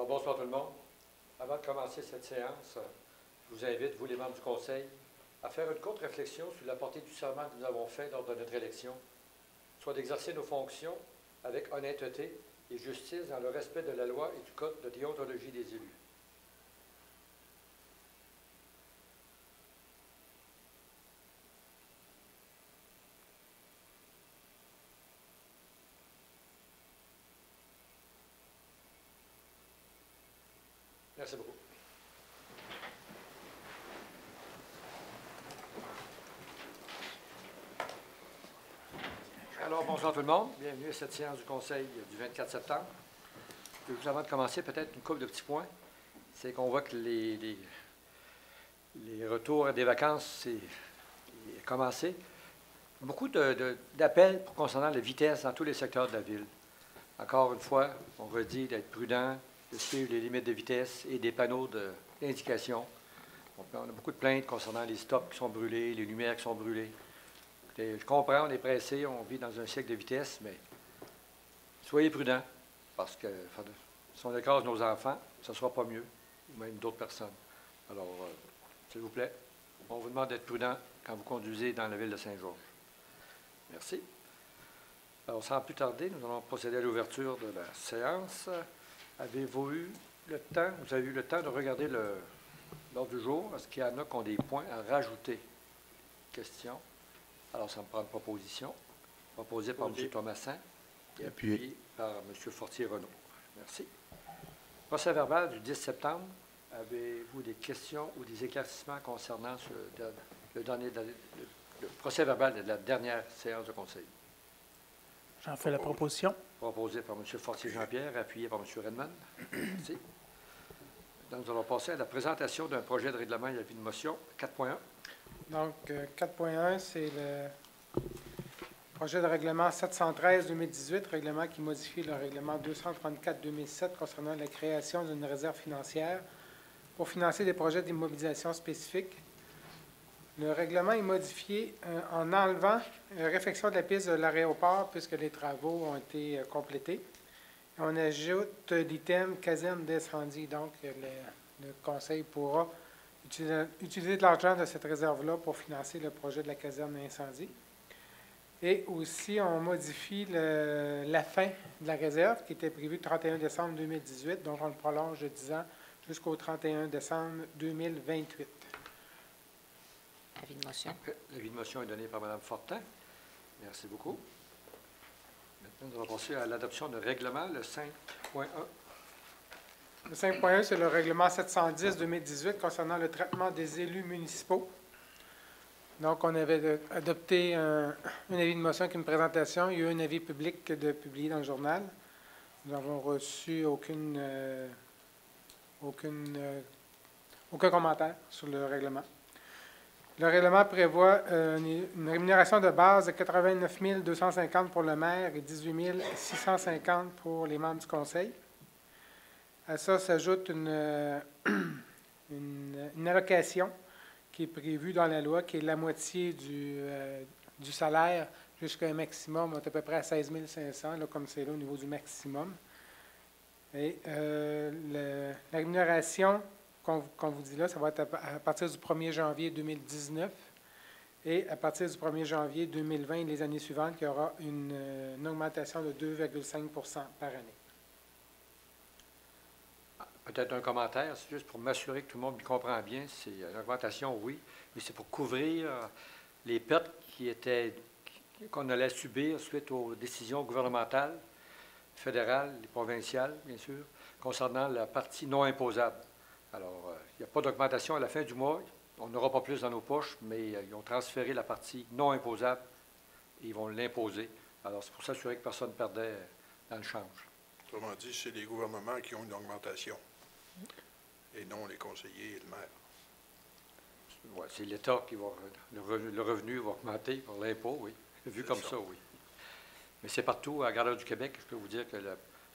Alors, bonsoir tout le monde. Avant de commencer cette séance, je vous invite, vous les membres du Conseil, à faire une courte réflexion sur la portée du serment que nous avons fait lors de notre élection, soit d'exercer nos fonctions avec honnêteté et justice dans le respect de la loi et du code de déontologie des élus. Merci beaucoup. Alors, bonsoir tout le monde. Bienvenue à cette séance du Conseil du 24 septembre. Juste avant de commencer, peut-être une couple de petits points. C'est qu'on voit que les retours des vacances, c'est commencé. Beaucoup d'appels concernant la vitesse dans tous les secteurs de la ville. Encore une fois, on redit d'être prudent, de suivre les limites de vitesse et des panneaux d'indication. On a beaucoup de plaintes concernant les stops qui sont brûlés, les lumières qui sont brûlées. Écoutez, je comprends, on est pressé, on vit dans un siècle de vitesse, mais soyez prudents, parce que si on écrase nos enfants, ce ne sera pas mieux, ou même d'autres personnes. Alors, s'il vous plaît, on vous demande d'être prudent quand vous conduisez dans la ville de Saint-Georges. Merci. Alors, sans plus tarder, nous allons procéder à l'ouverture de la séance. Avez-vous eu le temps, vous avez eu le temps de regarder l'ordre du jour? Est-ce qu'il y en a qui ont des points à rajouter? Question. Alors, ça me prend une proposition. Proposée par M. Thomassin et appuyée par M. Fortier-Renaud. Merci. Procès-verbal du 10 septembre. Avez-vous des questions ou des éclaircissements concernant le procès-verbal de la dernière séance de conseil? J'en fais la proposition. Proposé par M. Fortier-Jean-Pierre, appuyé par M. Redmond. Merci. Donc, nous allons passer à la présentation d'un projet de règlement et avis de motion 4.1. Donc, 4.1, c'est le projet de règlement 713-2018, règlement qui modifie le règlement 234-2007 concernant la création d'une réserve financière pour financer des projets d'immobilisation spécifiques. Le règlement est modifié en enlevant la réfection de la piste de l'aéroport puisque les travaux ont été complétés. Et on ajoute l'item caserne d'incendie. Donc, le Conseil pourra utiliser de l'argent de cette réserve-là pour financer le projet de la caserne d'incendie. Et aussi, on modifie la fin de la réserve qui était prévue le 31 décembre 2018. Donc, on le prolonge de 10 ans jusqu'au 31 décembre 2028. Avis de motion. L'avis de motion est donné par Mme Fortin. Merci beaucoup. Maintenant, nous allons passer à l'adoption de règlement, le 5.1. Le 5.1, c'est le règlement 710-2018 concernant le traitement des élus municipaux. Donc, on avait adopté un avis de motion avec une présentation. Il y a eu un avis public de publié dans le journal. Nous n'avons reçu aucun commentaire sur le règlement. Le règlement prévoit une rémunération de base de 89 250 pour le maire et 18 650 pour les membres du conseil. À ça s'ajoute une allocation qui est prévue dans la loi, qui est la moitié du salaire jusqu'à un maximum, on est à peu près à 16 500, là, comme c'est là au niveau du maximum. Et la rémunération, qu'on vous dit là, ça va être à partir du 1er janvier 2019 et à partir du 1er janvier 2020 et les années suivantes, il y aura une augmentation de 2,5 % par année. Peut-être un commentaire, c'est juste pour m'assurer que tout le monde me comprend bien. C'est une augmentation, oui, mais c'est pour couvrir les pertes qu'on allait subir suite aux décisions gouvernementales, fédérales et provinciales, bien sûr, concernant la partie non imposable. Alors, il n'y a pas d'augmentation à la fin du mois. On n'aura pas plus dans nos poches, mais ils ont transféré la partie non imposable et ils vont l'imposer. Alors, c'est pour s'assurer que personne ne perdait dans le change. Autrement dit, c'est les gouvernements qui ont une augmentation et non les conseillers et le maire. Ouais, c'est l'État qui va. Le revenu va augmenter pour l'impôt, oui. Vu comme ça, oui. Mais c'est partout. À la Grandeur du Québec, je peux vous dire que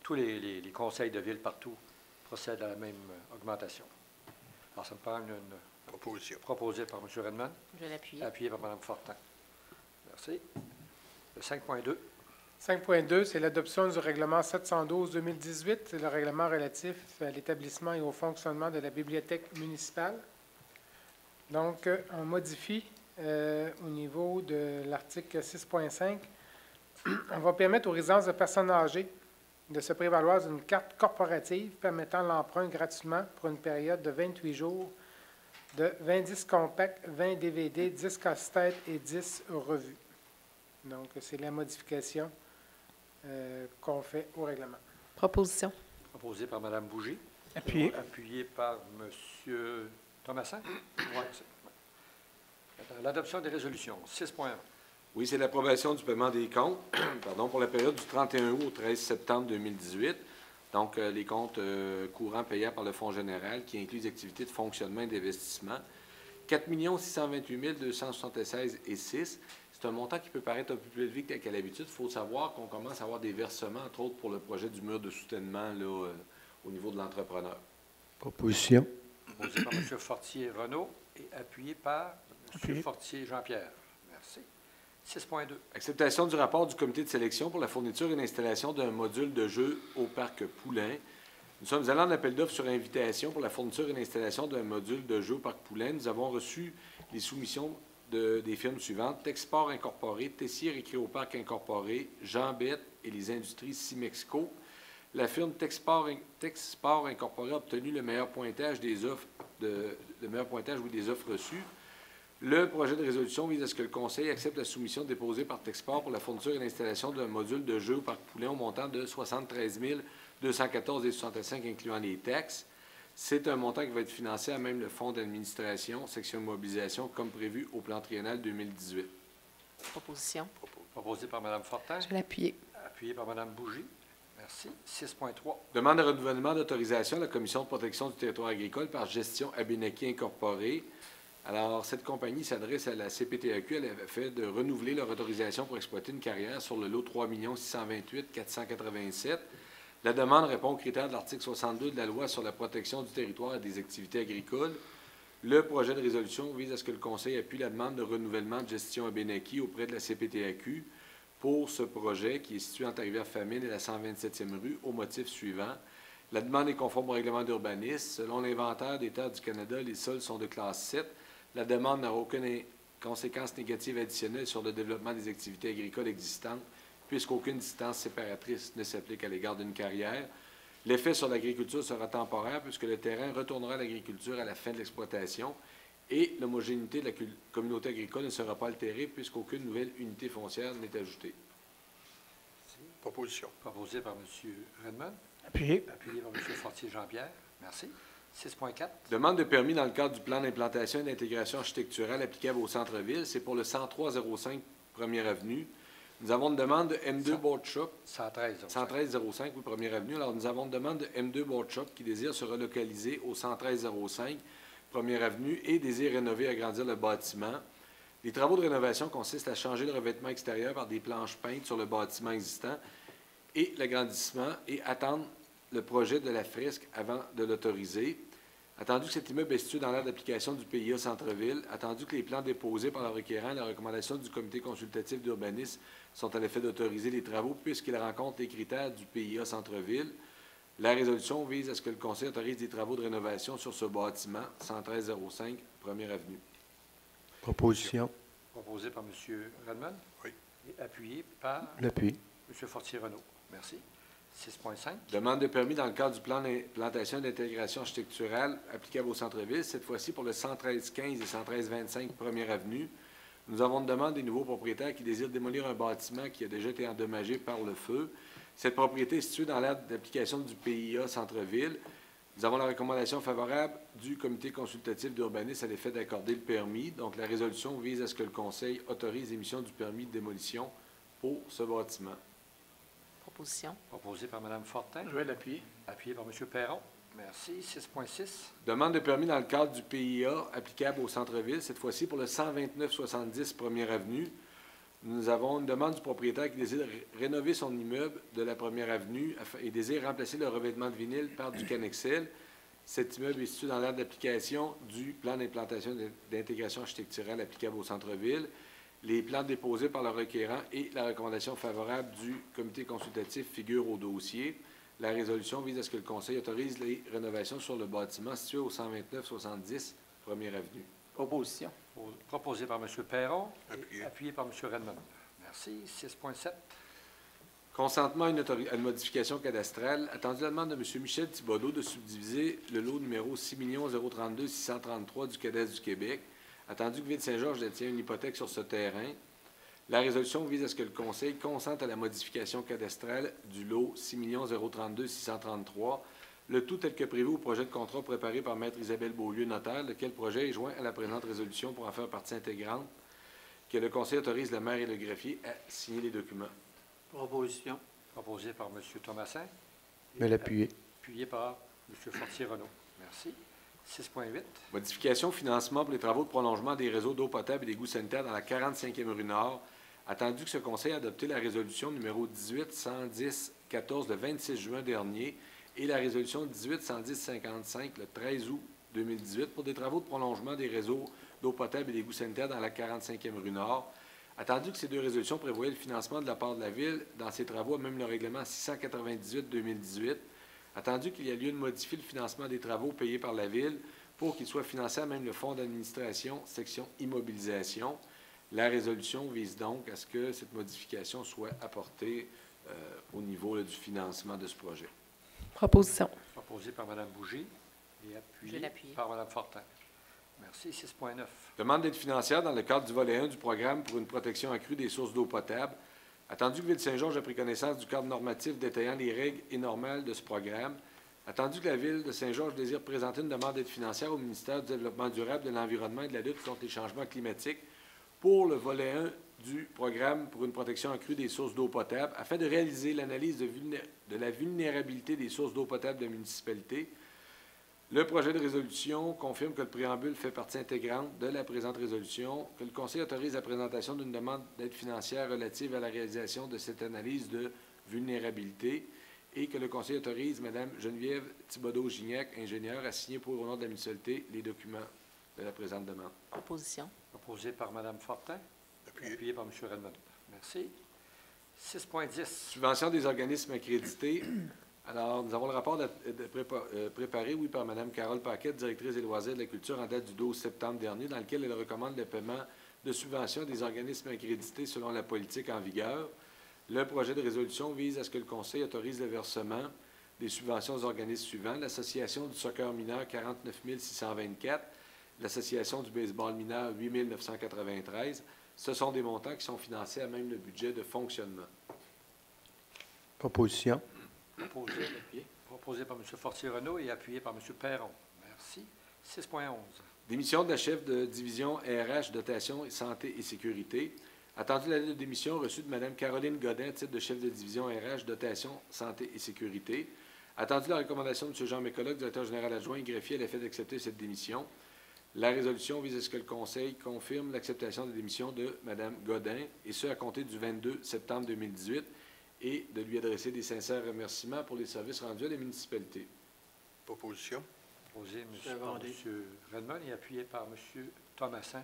tous les conseils de ville partout procèdent à la même augmentation. Alors, ça me prend une Proposition. Proposée par M. Redmond. Je vais l'appuyer. Appuyée par Mme Fortin. Merci. Le 5.2. 5.2, c'est l'adoption du règlement 712-2018, c'est le règlement relatif à l'établissement et au fonctionnement de la bibliothèque municipale. Donc, on modifie au niveau de l'article 6.5. On va permettre aux résidences de personnes âgées de se prévaloir d'une carte corporative permettant l'emprunt gratuitement pour une période de 28 jours de 20 disques compacts, 20 DVD, 10 casse-têtes et 10 revues. Donc, c'est la modification qu'on fait au règlement. Proposition. Proposé par Mme Bougie. Appuyé. Appuyé par M. Thomassin. Ouais, l'adoption des résolutions. 6.1. Oui, c'est l'approbation du paiement des comptes pour la période du 31 août au 13 septembre 2018. Donc, les comptes courants payés par le Fonds général qui incluent des activités de fonctionnement et d'investissement. 4 628 276,06 $. C'est un montant qui peut paraître un peu plus élevé qu'à l'habitude. Il faut savoir qu'on commence à avoir des versements, entre autres pour le projet du mur de soutènement là, au niveau de l'entrepreneur. Proposition. Proposé par M. Fortier-Renaud et appuyé par M. Appuyé. Fortier-Jean-Pierre. Merci. 6.2. Acceptation du rapport du comité de sélection pour la fourniture et l'installation d'un module de jeu au parc Poulain. Nous sommes allés en appel d'offres sur invitation pour la fourniture et l'installation d'un module de jeu au parc Poulain. Nous avons reçu les soumissions des firmes suivantes: Texport Incorporé, Tessier Récréoparc Incorporé, Jean Bette et les industries Simexco. La firme Texport Incorporé a obtenu le meilleur pointage des offres des offres reçues. Le projet de résolution vise à ce que le Conseil accepte la soumission déposée par Texport pour la fourniture et l'installation d'un module de jeu au parc Poulain au montant de 73 214,65 $, incluant les taxes. C'est un montant qui va être financé à même le Fonds d'administration, section mobilisation, comme prévu au plan triennal 2018. Proposition. Proposé par Mme Fortin. Je vais l'appuyer. Appuyé par Mme Bougie. Merci. 6.3. Demande de renouvellement d'autorisation à la Commission de protection du territoire agricole par Gestion Abénaki Incorporée. Alors, cette compagnie s'adresse à la CPTAQ. Elle avait fait de renouveler leur autorisation pour exploiter une carrière sur le lot 3 628 487. La demande répond aux critères de l'article 62 de la Loi sur la protection du territoire et des activités agricoles. Le projet de résolution vise à ce que le Conseil appuie la demande de renouvellement de Gestion Abénaki auprès de la CPTAQ pour ce projet qui est situé entre Rivière-Famine et la 127e rue au motif suivant. La demande est conforme au règlement d'urbanisme. Selon l'inventaire des terres du Canada, les sols sont de classe 7. La demande n'aura aucune conséquence négative additionnelle sur le développement des activités agricoles existantes, puisqu'aucune distance séparatrice ne s'applique à l'égard d'une carrière. L'effet sur l'agriculture sera temporaire, puisque le terrain retournera à l'agriculture à la fin de l'exploitation, et l'homogénéité de la communauté agricole ne sera pas altérée, puisqu'aucune nouvelle unité foncière n'est ajoutée. Proposition. Proposé par M. Redmond. Appuyé. Appuyé par M. Fortier-Jean-Pierre. Merci. 6.4. Demande de permis dans le cadre du plan d'implantation et d'intégration architecturale applicable au centre-ville. C'est pour le 10305 Première Avenue. Nous avons une demande de M2 Board Shop. 113. 11305, oui, Première Avenue. Alors, nous avons une demande de M2 Board Shop qui désire se relocaliser au 11305 Première Avenue et désire rénover et agrandir le bâtiment. Les travaux de rénovation consistent à changer le revêtement extérieur par des planches peintes sur le bâtiment existant et l'agrandissement et attendre le projet de la fresque avant de l'autoriser. Attendu que cet immeuble est situé dans l'aire d'application du PIA Centre-Ville, attendu que les plans déposés par le requérant et la recommandation du comité consultatif d'urbanisme sont à l'effet d'autoriser les travaux puisqu'ils rencontrent les critères du PIA Centre-Ville, la résolution vise à ce que le Conseil autorise des travaux de rénovation sur ce bâtiment, 11305 Première Avenue. Proposition. Proposé par M. Redmond. Oui. Et appuyé par L'appui. M. Fortier-Renaud. Merci. 6.5. Demande de permis dans le cadre du plan d'implantation et d'intégration architecturale applicable au centre-ville, cette fois-ci pour le 11315 et 11325 Première Avenue. Nous avons une demande des nouveaux propriétaires qui désirent démolir un bâtiment qui a déjà été endommagé par le feu. Cette propriété est située dans l'aire d'application du PIA Centre-Ville. Nous avons la recommandation favorable du comité consultatif d'urbanisme à l'effet d'accorder le permis. Donc, la résolution vise à ce que le Conseil autorise l'émission du permis de démolition pour ce bâtiment. Proposition. Proposé par Mme Fortin. Je vais l'appuyer. Appuyé par M. Perron. Merci. 6.6. Demande de permis dans le cadre du PIA applicable au centre-ville, cette fois-ci pour le 12970 Première Avenue. Nous avons une demande du propriétaire qui désire rénover son immeuble de la Première Avenue et désire remplacer le revêtement de vinyle par du Canexel. Cet immeuble est situé dans l'aire d'application du plan d'implantation et d'intégration architecturale applicable au centre-ville. Les plans déposés par le requérant et la recommandation favorable du comité consultatif figurent au dossier. La résolution vise à ce que le Conseil autorise les rénovations sur le bâtiment situé au 129-70 Première Avenue. Proposition. Proposé par M. Perron Appuyé. et appuyé par M. Redmond. Merci. 6.7. Consentement à une modification cadastrale. Attendu la demande de M. Michel Thibodeau de subdiviser le lot numéro 6 032 633 du cadastre du Québec. Attendu que Ville-Saint-Georges détient une hypothèque sur ce terrain. La résolution vise à ce que le Conseil consente à la modification cadastrale du lot 6 032 633, le tout tel que prévu au projet de contrat préparé par Maître Isabelle Beaulieu, notaire, lequel projet est joint à la présente résolution pour en faire partie intégrante, que le Conseil autorise le maire et le greffier à signer les documents. Proposition. Proposé par M. Thomasin. Me l'appuyer. Appuyé par M. Fortier-Renaud. Merci. 6.8. Modification financement pour les travaux de prolongement des réseaux d'eau potable et d'égouts sanitaires dans la 45e rue Nord. Attendu que ce Conseil a adopté la résolution numéro 18-110-14 le 26 juin dernier et la résolution 18-110-55 le 13 août 2018 pour des travaux de prolongement des réseaux d'eau potable et d'égouts sanitaires dans la 45e rue Nord. Attendu que ces deux résolutions prévoyaient le financement de la part de la Ville dans ces travaux, même le règlement 698-2018, attendu qu'il y a lieu de modifier le financement des travaux payés par la Ville pour qu'il soit financé à même le fonds d'administration, section immobilisation. La résolution vise donc à ce que cette modification soit apportée au niveau du financement de ce projet. Proposition. Proposé par Mme Bougie et Je appuyé l'appuie. par Mme Fortin. Merci. 6.9. Demande d'aide financière dans le cadre du volet 1 du programme pour une protection accrue des sources d'eau potable. Attendu que Ville-Saint-Georges a pris connaissance du cadre normatif détaillant les règles et normales de ce programme, attendu que la Ville de Saint-Georges désire présenter une demande d'aide financière au ministère du Développement durable, de l'Environnement et de la lutte contre les changements climatiques pour le volet 1 du programme pour une protection accrue des sources d'eau potable afin de réaliser l'analyse de la vulnérabilité des sources d'eau potable de la municipalité. Le projet de résolution confirme que le préambule fait partie intégrante de la présente résolution, que le Conseil autorise la présentation d'une demande d'aide financière relative à la réalisation de cette analyse de vulnérabilité et que le Conseil autorise Mme Geneviève Thibodeau-Gignac, ingénieure, à signer pour au nom de la municipalité les documents de la présente demande. Proposition. Proposé par Mme Fortin. Appuyé. Appuyé par M. Redmond. Merci. 6.10. Subvention des organismes accrédités. Alors, nous avons le rapport préparé, par Mme Carole Paquette, directrice des loisirs de la culture, en date du 12 septembre dernier, dans lequel elle recommande le paiement de subventions des organismes accrédités selon la politique en vigueur. Le projet de résolution vise à ce que le Conseil autorise le versement des subventions aux organismes suivants: l'Association du soccer mineur, 49 624, l'Association du baseball mineur, 8 993. Ce sont des montants qui sont financés à même le budget de fonctionnement. Proposition. Proposé par M. Fortier-Renaud et appuyé par M. Perron. Merci. 6.11. Démission de la chef de division RH, dotation, santé et sécurité. Attendu la lettre de démission reçue de Mme Caroline Godin, titre de chef de division RH, dotation, santé et sécurité. Attendu la recommandation de M. Jean Mécoloc, directeur général adjoint et greffier, à l'effet d'accepter cette démission. La résolution vise à ce que le Conseil confirme l'acceptation de démission de Mme Godin, et ce à compter du 22 septembre 2018, et de lui adresser des sincères remerciements pour les services rendus à la municipalité. Proposition. Proposé par M. Redmond et appuyé par M. Thomasin.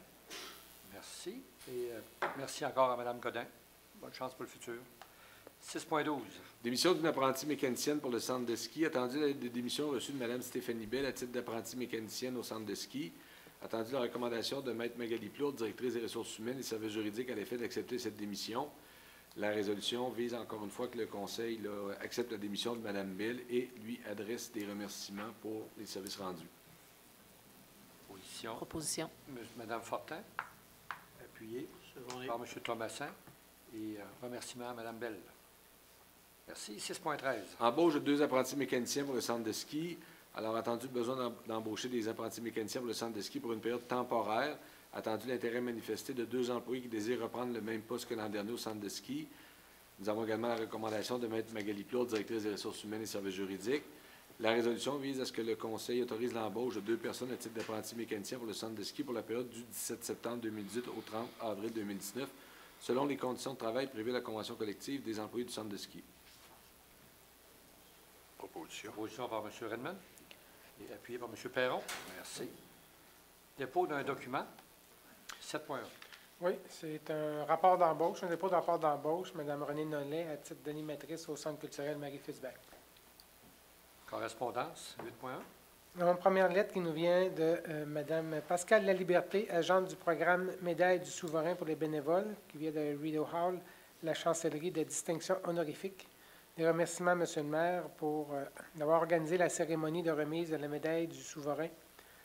Merci. Et merci encore à Mme Godin. Bonne chance pour le futur. 6.12. Démission d'une apprentie mécanicienne pour le centre de ski. Attendu la lettre de démission reçue de Mme Stéphanie Bell à titre d'apprentie mécanicienne au centre de ski. Attendu la recommandation de Maître Magali Plourde, directrice des ressources humaines et services juridiques, à l'effet d'accepter cette démission. La résolution vise encore une fois que le Conseil accepte la démission de Mme Bell et lui adresse des remerciements pour les services rendus. Proposition. Mme Fortin, appuyée par M. Thomasin et remerciements à Mme Bell. Merci. 6.13. Embauche de 2 apprentis mécaniciens pour le centre de ski. Alors, attendu le besoin d'embaucher des apprentis mécaniciens pour le centre de ski pour une période temporaire. Attendu l'intérêt manifesté de 2 employés qui désirent reprendre le même poste que l'an dernier au centre de ski. Nous avons également la recommandation de Mme Magali Plourde, directrice des ressources humaines et services juridiques. La résolution vise à ce que le Conseil autorise l'embauche de 2 personnes à titre d'apprentis mécaniciens pour le centre de ski pour la période du 17 septembre 2018 au 30 avril 2019, selon les conditions de travail prévues à la convention collective des employés du centre de ski. Proposition. Proposition par M. Redmond et appuyé par M. Perron. Merci. Dépôt d'un document. 7.1. Oui, c'est un rapport d'embauche, un dépôt de rapport d'embauche, Mme Renée Nollet, à titre d'animatrice au Centre culturel Marie-Fisbert. Correspondance, 8.1. Nous avons une première lettre qui nous vient de Mme Pascale Laliberté, agente du programme Médaille du souverain pour les bénévoles, qui vient de Rideau Hall, la chancellerie de distinction honorifique. Des remerciements, M. le maire, pour d'avoir organisé la cérémonie de remise de la médaille du souverain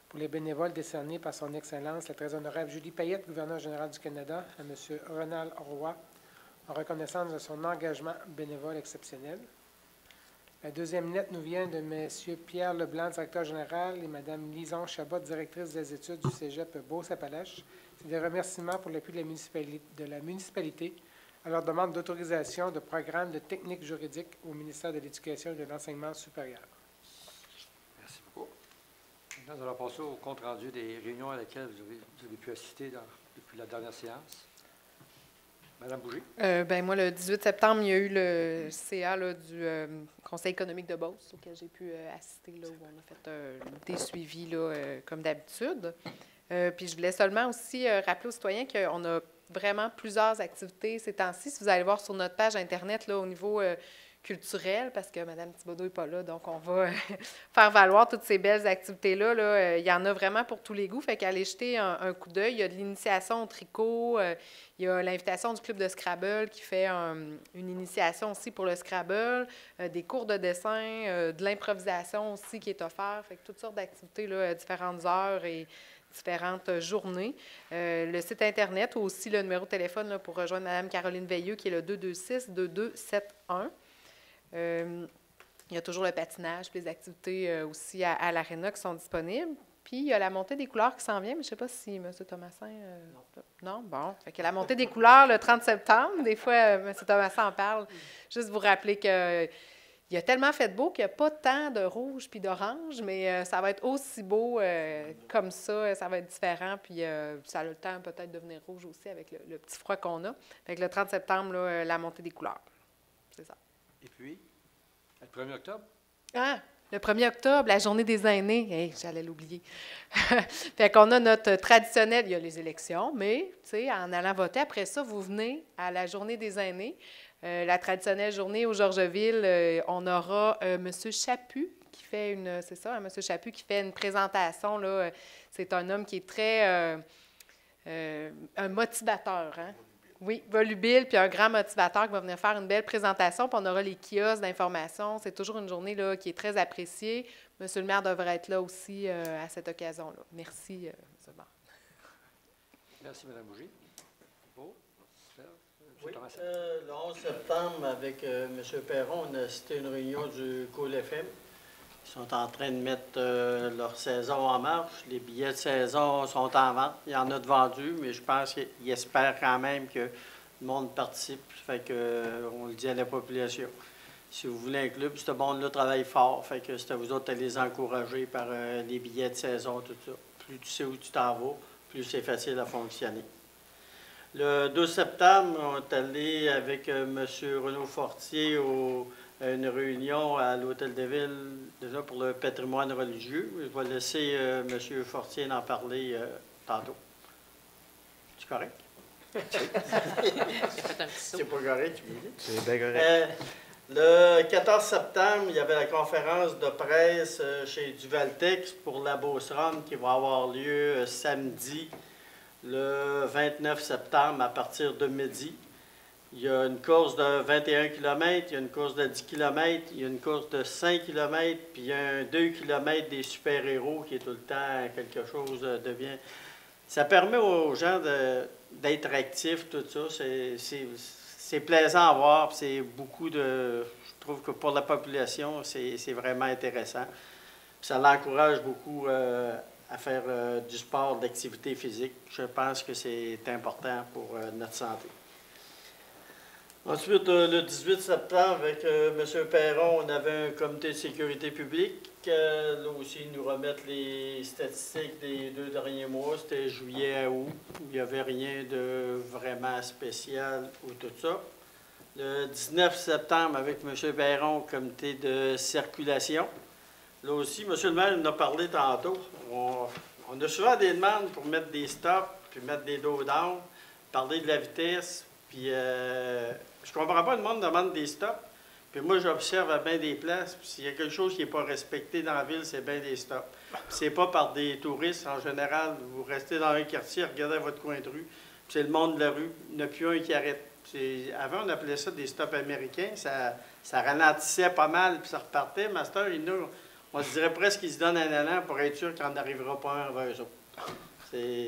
pour les bénévoles décernés par son Excellence, la très honorable Julie Payette, gouverneur général du Canada, à M. Ronald Roy, en reconnaissance de son engagement bénévole exceptionnel. La deuxième lettre nous vient de M. Pierre Leblanc, directeur général, et Mme Lison Chabot, directrice des études du cégep Beauce-Appalaches. C'est des remerciements pour l'appui de la municipalité à leur demande d'autorisation de programme de technique juridique au ministère de l'Éducation et de l'Enseignement supérieur. Merci beaucoup. Maintenant, nous allons passer au compte-rendu des réunions à laquelle vous avez pu assister depuis la dernière séance. Madame Bouger. Moi, le 18 septembre, il y a eu le CA là, du Conseil économique de Beauce, auquel j'ai pu assister, là, où on a fait des suivis là, comme d'habitude. Puis je voulais seulement aussi rappeler aux citoyens qu'on a vraiment plusieurs activités ces temps-ci. Si vous allez voir sur notre page Internet, là, au niveau culturel, parce que Mme Thibodeau n'est pas là, donc on va faire valoir toutes ces belles activités-là. Là. Il y en a vraiment pour tous les goûts, fait qu'allez jeter un coup d'œil. Il y a de l'initiation au tricot, il y a l'invitation du club de Scrabble qui fait une initiation aussi pour le Scrabble, des cours de dessin, de l'improvisation aussi qui est offert, fait que toutes sortes d'activités, là, différentes heures et différentes journées. Le site Internet ou aussi le numéro de téléphone là, pour rejoindre Mme Caroline Veilleux qui est le 226-2271. Il y a toujours le patinage, puis les activités aussi à l'Arena qui sont disponibles. Puis, il y a la montée des couleurs qui s'en vient, mais je ne sais pas si M. Thomasin... Non? Bon. Fait que la montée des couleurs le 30 septembre, des fois, M. Thomasin en parle. Juste vous rappeler que il a tellement fait beau qu'il n'y a pas tant de rouge puis d'orange, mais ça va être aussi beau comme ça, ça va être différent, puis ça a le temps peut-être de devenir rouge aussi avec le petit froid qu'on a. Fait que le 30 septembre, là, la montée des couleurs. C'est ça. Et puis, le 1er octobre? Ah! Le 1er octobre, la journée des aînés. Hey, j'allais l'oublier. Fait qu'on a notre traditionnel, il y a les élections, mais, tu sais, en allant voter, après ça, vous venez à la journée des aînés. La traditionnelle journée au Georgeville, on aura M. Chaput qui fait une... C'est ça, M. Chaput qui fait une présentation, là. C'est un homme qui est très... un motivateur, hein? Oui, volubile, puis un grand motivateur qui va venir faire une belle présentation, puis on aura les kiosques d'information. C'est toujours une journée là, qui est très appréciée. Monsieur le maire devrait être là aussi à cette occasion-là. Merci, M. Barre. Merci, Mme Bouger. Beau. Oui, le 11 septembre, avec M. Perron, on a assisté à une réunion du Cool FM. Ils sont en train de mettre leur saison en marche. Les billets de saison sont en vente. Il y en a de vendus, mais je pense qu'ils espèrent quand même que le monde participe. Fait que, on le dit à la population. Si vous voulez un club, ce monde-là travaille fort. Fait que c'est à vous autres à les encourager par les billets de saison, tout ça. Plus tu sais où tu t'en vas, plus c'est facile à fonctionner. Le 12 septembre, on est allé avec M. Renaud Fortier à une réunion à l'Hôtel de Ville, déjà pour le patrimoine religieux. Je vais laisser M. Fortier en parler tantôt. C'est correct? C'est pas correct, tu me dis? C'est bien correct. Le 14 septembre, il y avait la conférence de presse chez Duvaltex pour la Beauce Run qui va avoir lieu samedi, le 29 septembre, à partir de midi. Il y a une course de 21 km, il y a une course de 10 km, il y a une course de 5 km, puis il y a un 2 km des super-héros qui est tout le temps quelque chose de bien. Ça permet aux gens d'être actifs, tout ça. C'est plaisant à voir, c'est beaucoup de... Je trouve que pour la population, c'est vraiment intéressant. Puis ça l'encourage beaucoup à faire du sport, de l'activité physique. Je pense que c'est important pour notre santé. Ensuite, le 18 septembre, avec M. Perron, on avait un comité de sécurité publique. Là aussi, ils nous remettent les statistiques des 2 derniers mois. C'était juillet à août. Il n'y avait rien de vraiment spécial ou tout ça. Le 19 septembre, avec M. Perron, comité de circulation. Là aussi, M. le maire nous en a parlé tantôt. On a souvent des demandes pour mettre des stops puis mettre des dos down. parler de la vitesse, puis je comprends pas, le monde demande des stops. Puis moi, j'observe à bien des places, puis s'il y a quelque chose qui n'est pas respecté dans la ville, c'est bien des stops. Puis c'est pas par des touristes en général. Vous restez dans un quartier, regardez à votre coin de rue, puis c'est le monde de la rue, il n'y en a plus un qui arrête. Avant, on appelait ça des stops américains, ça ralentissait pas mal, puis ça repartait. Master, on se dirait presque qu'ils se donnent un élan pour être sûr qu'on n'arrivera pas un vers eux autres.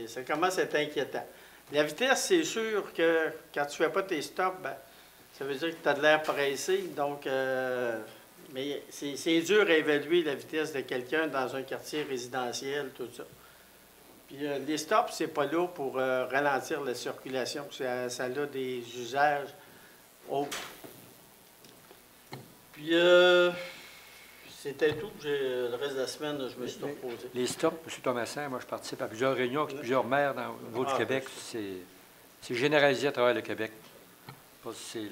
Ça commence à être inquiétant. La vitesse, c'est sûr que quand tu ne fais pas tes stops, ben, ça veut dire que tu as de l'air pressé. Donc, mais c'est dur à évaluer la vitesse de quelqu'un dans un quartier résidentiel, tout ça. Puis les stops, c'est pas là pour ralentir la circulation. Ça a des usages autres. Puis, c'était tout. Le reste de la semaine, je me suis reposé. Les stops, M. Thomasin, moi, je participe à plusieurs réunions avec plusieurs maires au niveau du Québec. C'est généralisé à travers le Québec. Je ne sais pas si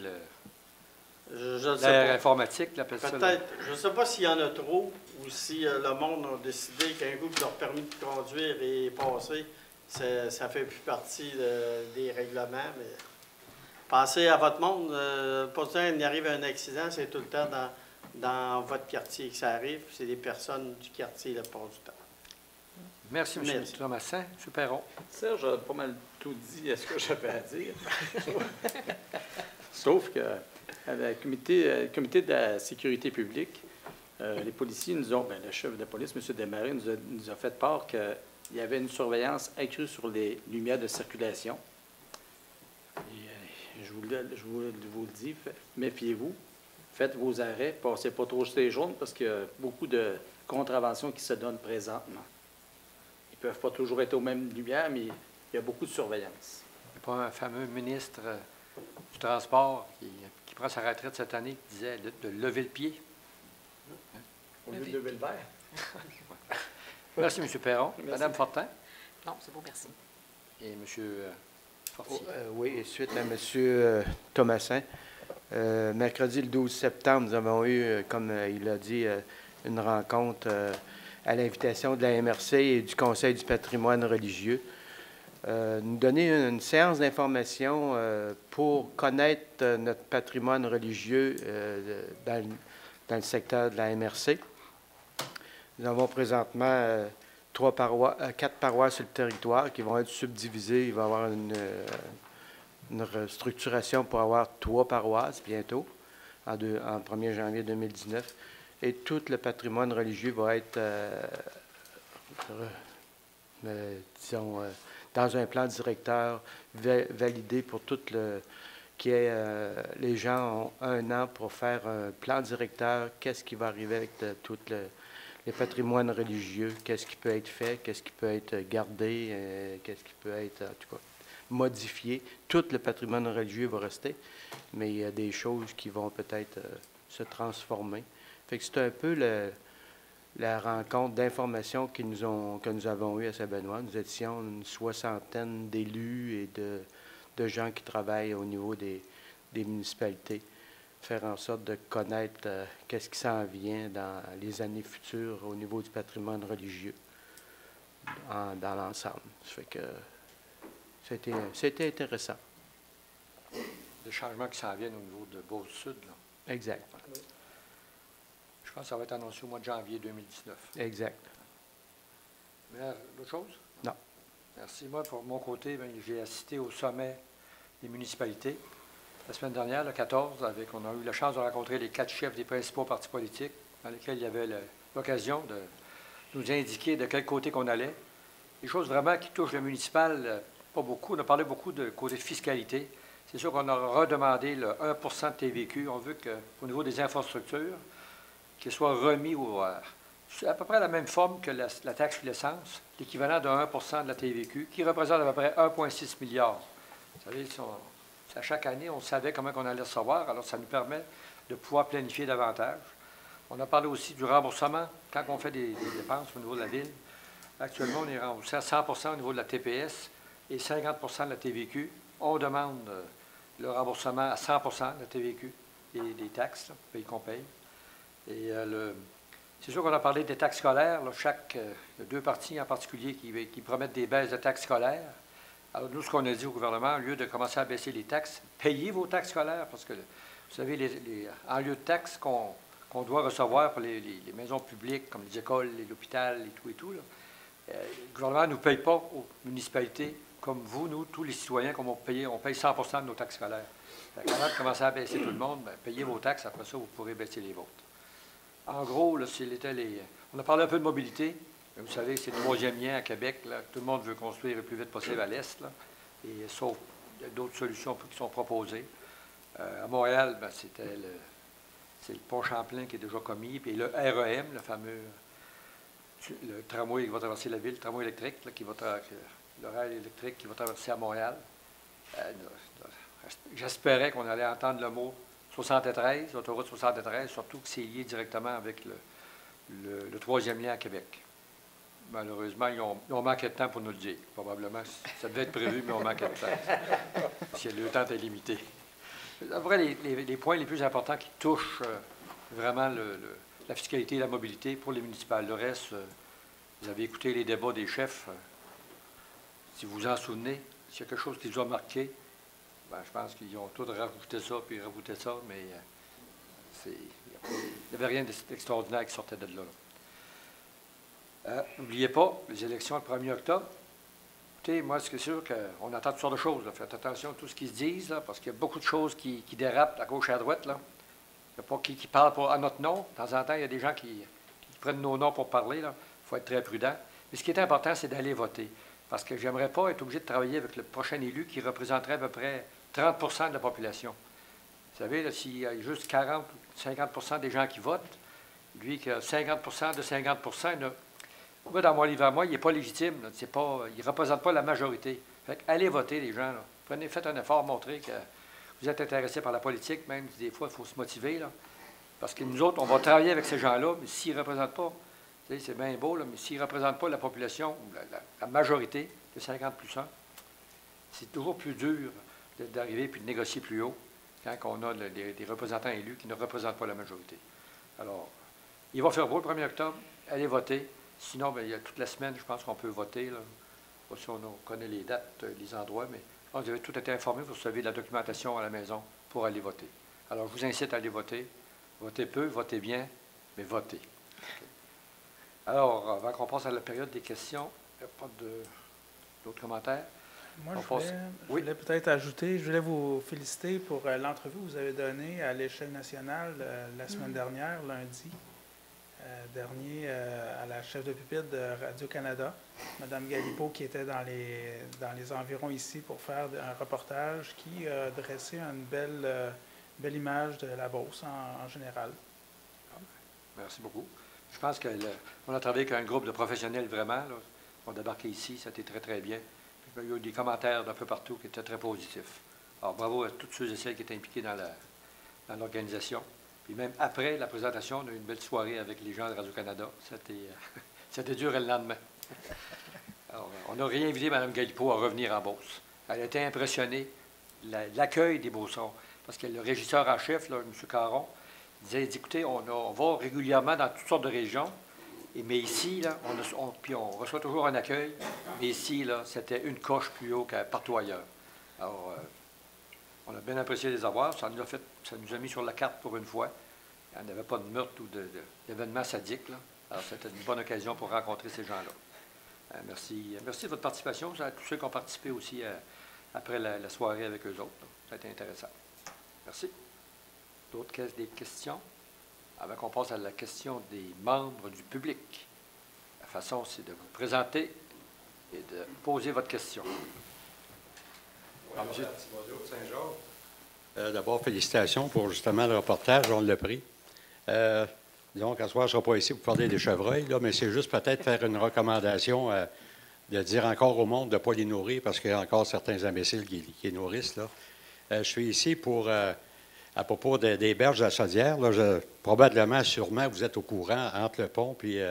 c'est l'ère informatique, l'appelle ça. Peut-être. Je ne sais pas s'il y en a trop ou si le monde a décidé qu'un coup que leur permis de conduire est passé, ça ne fait plus partie des règlements. Mais pensez à votre monde. Pourtant, il arrive un accident, c'est tout le temps dans votre quartier que ça arrive. C'est des personnes du quartier la plupart du temps. Merci, M. Thomasin. M. Perron. Serge a pas mal tout dit à ce que j'avais à dire. Sauf que le comité de la sécurité publique, les policiers nous ont, le chef de police, M. Desmarais, nous a fait part qu'il y avait une surveillance accrue sur les lumières de circulation. Et, je vous le dis, méfiez-vous, faites vos arrêts, passez pas trop sur les jaunes parce qu'il y a beaucoup de contraventions qui se donnent présentement. Ils ne peuvent pas toujours être aux mêmes lumières, mais il y a beaucoup de surveillance. Il n'y a pas un fameux ministre du Transport qui prend sa retraite cette année qui disait de lever le pied. Au lieu de lever le verre. Merci, M. Perron. Merci. Mme Fortin. Non, c'est bon, merci. Et M. Fortier. Oui, suite à M. Thomasin. Mercredi le 12 septembre, nous avons eu, comme il a dit, une rencontre à l'invitation de la MRC et du Conseil du patrimoine religieux. Nous donner une séance d'information pour connaître notre patrimoine religieux dans le secteur de la MRC. Nous avons présentement 4 paroisses sur le territoire qui vont être subdivisées. Il va y avoir une restructuration pour avoir 3 paroisses bientôt, en 1er janvier 2019. Et tout le patrimoine religieux va être, disons, dans un plan directeur validé pour tout les gens ont 1 an pour faire un plan directeur, qu'est-ce qui va arriver avec tout les patrimoines religieux, qu'est-ce qui peut être fait, qu'est-ce qui peut être gardé, qu'est-ce qui peut être, en tout cas, modifié. Tout le patrimoine religieux va rester, mais il y a des choses qui vont peut-être se transformer. Fait que c'est un peu la rencontre d'informations que nous avons eue à Saint-Benoît. Nous étions une 60aine d'élus et de gens qui travaillent au niveau des municipalités. Faire en sorte de connaître qu'est-ce qui s'en vient dans les années futures au niveau du patrimoine religieux dans l'ensemble. Ça fait que c'était intéressant. Les changements qui s'en viennent au niveau de Beauce-Sud, là. Exact. Je pense que ça va être annoncé au mois de janvier 2019. Exact. D'autres choses? Non. Merci. Moi, pour mon côté, j'ai assisté au sommet des municipalités. La semaine dernière, le 14, on a eu la chance de rencontrer les 4 chefs des principaux partis politiques, dans lesquels il y avait l'occasion de nous indiquer de quel côté qu'on allait. Des choses vraiment qui touchent le municipal, pas beaucoup. On a parlé beaucoup de côté fiscalité. C'est sûr qu'on a redemandé le 1 de TVQ. On veut qu'au niveau des infrastructures, qu'il soit remis c'est à peu près la même forme que la taxe sur l'essence, l'équivalent de 1 de la TVQ, qui représente à peu près 1,6 milliard. Vous savez, à chaque année, on savait comment on allait recevoir, alors ça nous permet de pouvoir planifier davantage. On a parlé aussi du remboursement quand on fait des dépenses au niveau de la ville. Actuellement, on est remboursé à 100 au niveau de la TPS et 50 de la TVQ. On demande le remboursement à 100 de la TVQ et des taxes qu'on paye. Et c'est sûr qu'on a parlé des taxes scolaires. Là, il y a 2 partis en particulier qui promettent des baisses de taxes scolaires. Alors, nous, ce qu'on a dit au gouvernement, au lieu de commencer à baisser les taxes, payez vos taxes scolaires, parce que, vous savez, en lieu de taxes qu'on doit recevoir pour les maisons publiques, comme les écoles, l'hôpital et tout, là, le gouvernement ne nous paye pas aux municipalités, comme vous, nous, tous les citoyens, comme on paye 100 de nos taxes scolaires. Avant de commencer à baisser tout le monde, bien, payez vos taxes, après ça, vous pourrez baisser les vôtres. En gros, là, on a parlé un peu de mobilité. Vous savez, c'est le 3e lien à Québec. Là. Tout le monde veut construire le plus vite possible à l'est, là. Et sauf d'autres solutions qui sont proposées. À Montréal, ben, c'est le pont Champlain qui est déjà commis, puis le REM, le fameux le tramway qui va traverser la ville, le tramway électrique, là, le rail électrique qui va traverser à Montréal. J'espérais qu'on allait entendre le mot 73, l'autoroute 73, surtout que c'est lié directement avec le 3e lien à Québec. Malheureusement, ils ont manqué de temps pour nous le dire. Probablement, ça devait être prévu, mais on manquait de temps. Parce que le temps est limité. Après, les points les plus importants qui touchent vraiment la fiscalité et la mobilité pour les municipales. Le reste, vous avez écouté les débats des chefs. Si vous vous en souvenez, s'il y a quelque chose qui vous a marqué, ben, je pense qu'ils ont tous rajouté ça, puis rajouté ça, mais il n'y avait rien d'extraordinaire qui sortait de là. N'oubliez pas, les élections le 1er octobre. Écoutez, moi, c'est sûr qu'on attend toutes sortes de choses. Là. Faites attention à tout ce qui se dit, là, parce qu'il y a beaucoup de choses qui dérapent à gauche et à droite. Là. Il n'y a pas qui parle à notre nom. De temps en temps, il y a des gens qui prennent nos noms pour parler. Il faut être très prudent. Mais ce qui est important, c'est d'aller voter. Parce que je n'aimerais pas être obligé de travailler avec le prochain élu qui représenterait à peu près 30 de la population. Vous savez, s'il y a juste 40 ou 50 des gens qui votent, lui qui a 50 de 50 moi, dans mon livre à moi, il n'est pas légitime. Là. Il ne représente pas la majorité. Fait que allez voter, les gens. Là. Faites un effort, montrez que vous êtes intéressés par la politique, même si des fois, il faut se motiver. Là. Parce que nous autres, on va travailler avec ces gens-là, mais s'ils ne représentent pas, c'est bien beau, là, mais s'ils ne représentent pas la population, la majorité de 50 plus 1, c'est toujours plus dur d'arriver et de négocier plus haut quand on a des représentants élus qui ne représentent pas la majorité. Alors, il va faire beau le 1er octobre. Allez voter. Sinon, bien, il y a toute la semaine, je pense qu'on peut voter. Là. Pas si on connaît les dates, les endroits, mais vous avez tout été informé, vous recevez de la documentation à la maison pour aller voter. Alors, je vous incite à aller voter. Votez peu, votez bien, mais votez. Okay. Alors, avant qu'on passe à la période des questions, il n'y a pas d'autres commentaires? Moi, je voulais peut-être ajouter, je voulais vous féliciter pour l'entrevue que vous avez donnée à l'échelle nationale la semaine dernière, lundi. Dernier à la chef de pupitre de Radio-Canada, Mme Galipeau, qui était dans les environs ici pour faire un reportage qui dressait une belle image de la Beauce en général. Merci beaucoup. Je pense qu'on a travaillé avec un groupe de professionnels vraiment. Là. On a débarqué ici, ça a été très, très bien. Il y a eu des commentaires d'un peu partout qui étaient très positifs. Alors, bravo à tous ceux et celles qui étaient impliqués dans l'organisation. Puis même après la présentation, on a eu une belle soirée avec les gens de Radio-Canada. C'était dur le lendemain. Alors, on a réinvité Mme Galipeau à revenir en Beauce. Elle a été impressionnée, l'accueil des Beaucerons. Parce que le régisseur en chef, là, M. Caron, disait, écoutez, on va régulièrement dans toutes sortes de régions, mais ici, là, on reçoit toujours un accueil, mais ici, là, c'était une coche plus haut que partout ailleurs. Alors, on a bien apprécié les avoir. Ça nous a mis sur la carte pour une fois. Il n'y avait pas de meurtre ou d'événements sadiques. Là. Alors, c'était une bonne occasion pour rencontrer ces gens-là. Merci. Merci de votre participation. À tous ceux qui ont participé aussi après la soirée avec eux autres. Là. Ça a été intéressant. Merci. D'autres des questions? Avant qu'on passe à la question des membres du public. La façon, c'est de vous présenter et de poser votre question. D'abord, félicitations pour justement le reportage, on l'a pris. Disons qu'à ce soir, je ne serai pas ici pour parler des chevreuils, là, mais c'est juste peut-être faire une recommandation de dire encore au monde de ne pas les nourrir parce qu'il y a encore certains imbéciles qui les nourrissent. Là. Je suis ici pour, à propos des berges de la Chaudière. Là, probablement, sûrement, vous êtes au courant entre le pont et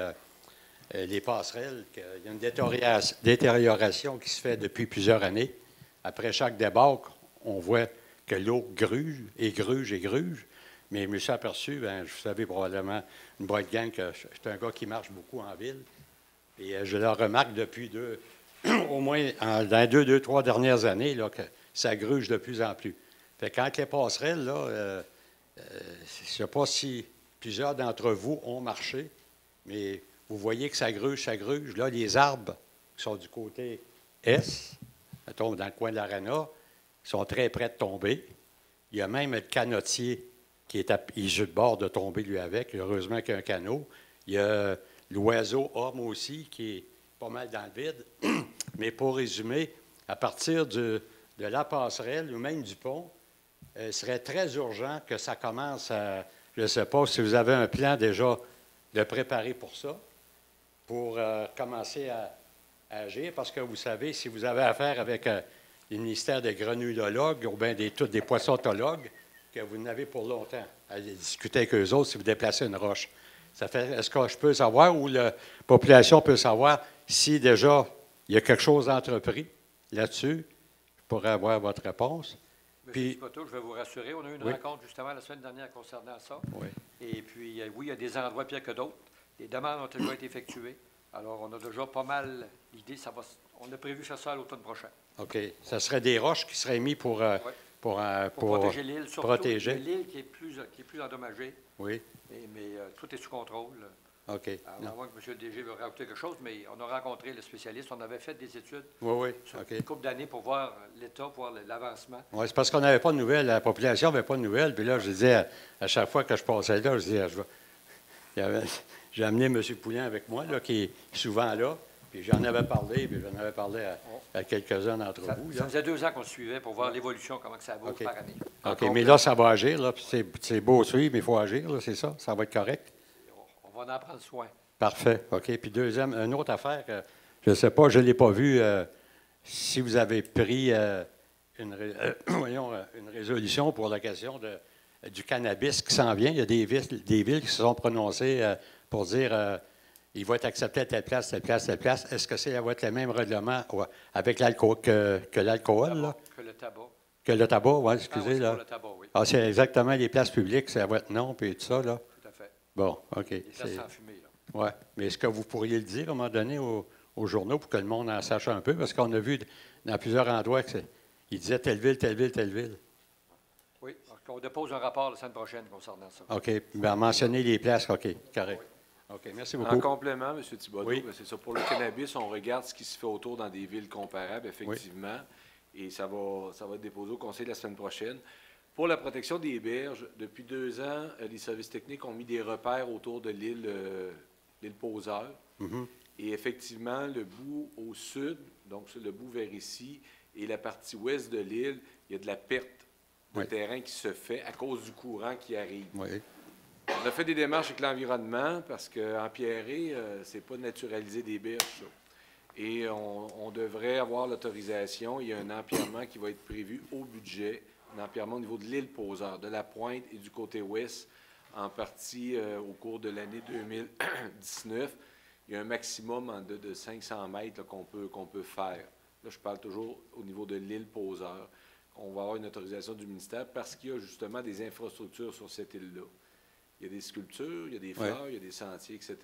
les passerelles. Il y a une détérioration qui se fait depuis plusieurs années. Après chaque débarque, on voit que l'eau gruge et gruge et gruge. Mais je me suis aperçu, vous savez probablement, une bonne gang, que je suis un gars qui marche beaucoup en ville. Et je le remarque depuis au moins dans les 3 dernières années, là, que ça gruge de plus en plus. Fait que quand les passerelles, là, je ne sais pas si plusieurs d'entre vous ont marché, mais vous voyez que ça gruge, ça gruge. Là, les arbres qui sont du côté est, mettons, dans le coin de l'aréna, sont très près de tomber. Il y a même le canotier qui est sur le bord de tomber, lui, avec. Heureusement qu'il y a un canot. Il y a l'oiseau homme aussi, qui est pas mal dans le vide. Mais pour résumer, à partir de la passerelle ou même du pont, il serait très urgent que ça commence à... Je ne sais pas si vous avez un plan déjà de préparer pour ça, pour commencer à agir, parce que vous savez, si vous avez affaire avec le ministère des grenouillologues ou bien tous des poissotologues, que vous n'avez pour longtemps à discuter avec eux autres si vous déplacez une roche. Est-ce que je peux savoir ou la population peut savoir si déjà il y a quelque chose d'entrepris là-dessus? Je pourrais avoir votre réponse. Monsieur Thibodeau, je vais vous rassurer. On a eu une rencontre justement la semaine dernière concernant ça. Oui. Et puis, oui, il y a des endroits pires que d'autres. Les demandes ont déjà été effectuées. Alors, on a déjà pas mal l'idée. On a prévu faire ça à l'automne prochain. OK. Ça serait des roches qui seraient mises pour protéger l'île, surtout protéger. L'île qui est plus endommagée. Oui. Mais tout est sous contrôle. OK. Alors, moi, que M. le DG veut rajouter quelque chose, mais on a rencontré le spécialiste. On avait fait des études sur une couple d'années pour voir l'état, pour voir l'avancement. Oui, c'est parce qu'on n'avait pas de nouvelles. La population n'avait pas de nouvelles. Puis là, je disais, à chaque fois que je passais là, je disais, j'ai amené M. Poulin avec moi, là, qui est souvent là. Puis j'en avais parlé, à quelques-uns d'entre vous. Ça faisait 2 ans qu'on suivait pour voir l'évolution, comment que ça bouge par année. OK, mais là, ça va agir. Là, c'est beau suivre, mais il faut agir, là, c'est ça? Ça va être correct? On va en prendre soin. Parfait. OK. Puis deuxième, une autre affaire, je ne sais pas, je ne l'ai pas vu, si vous avez pris une résolution pour la question du cannabis qui s'en vient. Il y a des villes qui se sont prononcées pour dire il va être accepté à telle place, telle place, telle place. Est-ce que ça va être le même règlement avec l'alcool que l'alcool? Que le tabac. Que le tabac, oui, excusez. Oui, là. pour le tabac, oui. Ah, c'est exactement les places publiques, ça va être non, puis tout ça, là. Tout à fait. Bon, OK. Les places sans fumée, là. Oui. Mais est-ce que vous pourriez le dire à un moment donné aux journaux pour que le monde en sache un peu? Parce qu'on a vu dans plusieurs endroits qu'ils disaient telle ville, telle ville, telle ville. Oui. On dépose un rapport la semaine prochaine concernant ça. OK. Bien, mentionner les places, OK. Correct. Oui. OK. Merci beaucoup. En complément, M. Thibodeau, oui. C'est ça. Pour le cannabis, on regarde ce qui se fait autour dans des villes comparables, effectivement. Oui. Et ça va être déposé au Conseil la semaine prochaine. Pour la protection des berges, depuis 2 ans, les services techniques ont mis des repères autour de l'île Poseur. Mm-hmm. Et effectivement, le bout au sud, donc le bout vers ici, et la partie ouest de l'île, il y a de la perte de terrain qui se fait à cause du courant qui arrive. Oui. On a fait des démarches avec l'environnement parce qu'empierrer, c'est pas naturaliser des berges, ça. Et on devrait avoir l'autorisation. Il y a un empierrement qui va être prévu au budget, un empierrement au niveau de l'île Poseur, de la pointe et du côté ouest, en partie au cours de l'année 2019. Il y a un maximum de 500 mètres qu'on peut faire. Là, je parle toujours au niveau de l'île Poseur. On va avoir une autorisation du ministère parce qu'il y a justement des infrastructures sur cette île-là. Il y a des sculptures, il y a des fleurs, il y a des sentiers, etc.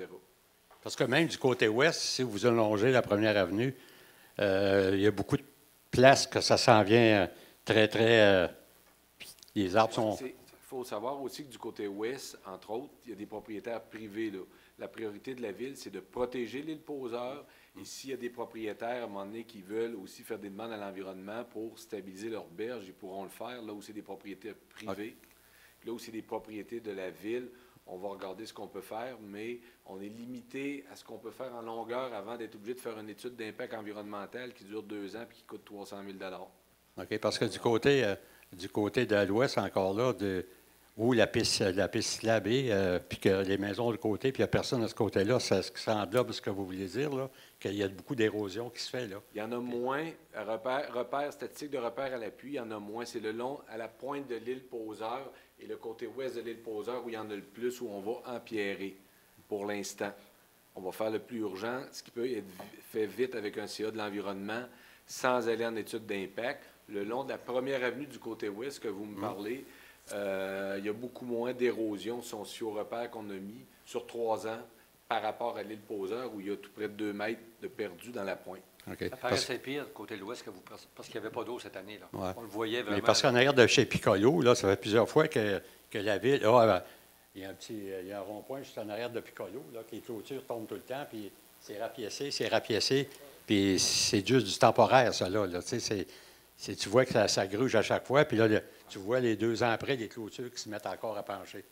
Parce que même du côté ouest, si vous allongez la première avenue, il y a beaucoup de places que ça s'en vient très, très... les arbres sont... Il faut savoir aussi que du côté ouest, entre autres, il y a des propriétaires privés, là. La priorité de la ville, c'est de protéger l'île Poseur. Et s'il y a des propriétaires, à un moment donné, qui veulent aussi faire des demandes à l'environnement pour stabiliser leurs berges, ils pourront le faire là où c'est des propriétés privées. Là où c'est des propriétés de la ville, on va regarder ce qu'on peut faire, mais on est limité à ce qu'on peut faire en longueur avant d'être obligé de faire une étude d'impact environnemental qui dure 2 ans et qui coûte 300 000 OK, parce que du côté de l'ouest, encore là, où la piste cyclable est, puis que les maisons de côté, puis il n'y a personne de ce côté-là, ça englobe ce que vous voulez dire, là, qu'il y a beaucoup d'érosion qui se fait, là. Il y en a moins, repères statistiques de repères à l'appui, il y en a moins. C'est le long, à la pointe de l'île Poseur et le côté ouest de l'île Poseur où il y en a le plus, où on va empierrer pour l'instant. On va faire le plus urgent, ce qui peut être fait vite avec un CA de l'environnement, sans aller en étude d'impact. Le long de la première avenue du côté ouest que vous me parlez, il y a beaucoup moins d'érosion sur ce repère qu'on a mis sur 3 ans par rapport à l'île Poseur où il y a tout près de 2 mètres de perdu dans la pointe. OK. Ça paraissait pire côté de l'ouest parce qu'il n'y avait pas d'eau cette année. Là. Ouais. On le voyait vraiment. Mais parce qu'en arrière de chez Piccolo, là, ça fait plusieurs fois que la ville... il y a il y a un rond-point juste en arrière de Piccolo, là, que les clôtures tombent tout le temps, puis c'est rapiécé, puis c'est juste du temporaire, ça, là. Tu sais, tu vois que ça gruge à chaque fois, puis là, tu vois les 2 ans après, les clôtures qui se mettent encore à pencher.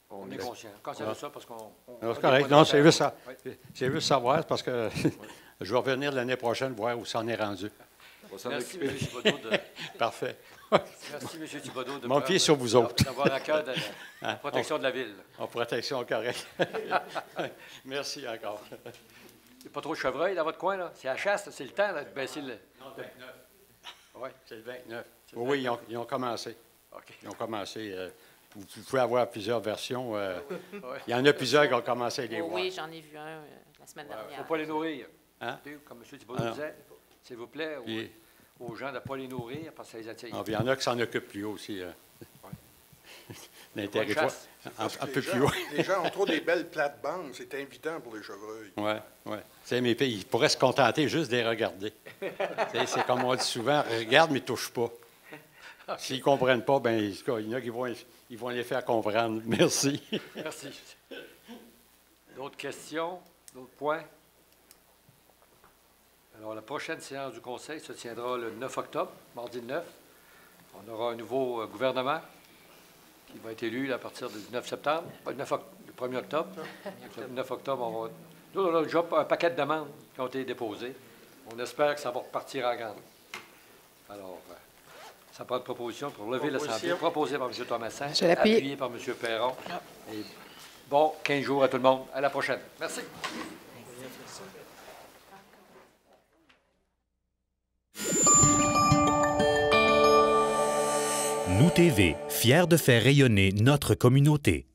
On est conscient. Quand c'est ça, parce qu'on... C'est correct. Non, c'est juste ça. C'est juste savoir, parce que je vais revenir l'année prochaine voir où ça en est rendu. Merci, M. Thibodeau. Parfait. Merci, M. Thibodeau. Mon pied sur vous autres. D'avoir à cœur de la protection de la ville. En protection, correct. Merci encore. Il n'y a pas trop de chevreuil dans votre coin, là? C'est à chasse, c'est le temps là, de baisser le... Non, 29. Oui. C'est le 29. Oui, ils ont commencé. OK. Ils ont commencé. Vous pouvez avoir plusieurs versions. Il y en a plusieurs qui ont commencé à les voir. Oui, j'en ai vu un la semaine dernière. Il ne faut pas les nourrir. Hein? Comme M. Thibault disait, s'il vous plaît, aux gens de ne pas les nourrir parce que ça les attire. Il y en a qui s'en occupent plus haut aussi. L'intérêt, un peu plus haut. Les gens ont trop des belles plates-bandes. C'est invitant pour les chevreuils. Oui, oui. Mais ils pourraient se contenter juste de les regarder. C'est comme on dit souvent, regarde, mais touche pas. S'ils ne comprennent pas, bien, il y en a qui vont les faire comprendre. Merci. Merci. D'autres questions? D'autres points? Alors, la prochaine séance du Conseil se tiendra le 9 octobre, mardi 9. On aura un nouveau gouvernement qui va être élu à partir du 9 septembre, pas le 1er octobre. Le 9 octobre, nous, on a déjà un paquet de demandes qui ont été déposées. On espère que ça va repartir en grande. Alors, ça prend de proposition pour lever l'Assemblée, proposée par M. Thomasin, appuyée par M. Perron. Et bon 15 jours à tout le monde. À la prochaine. Merci. Nous TV, fiers de faire rayonner notre communauté.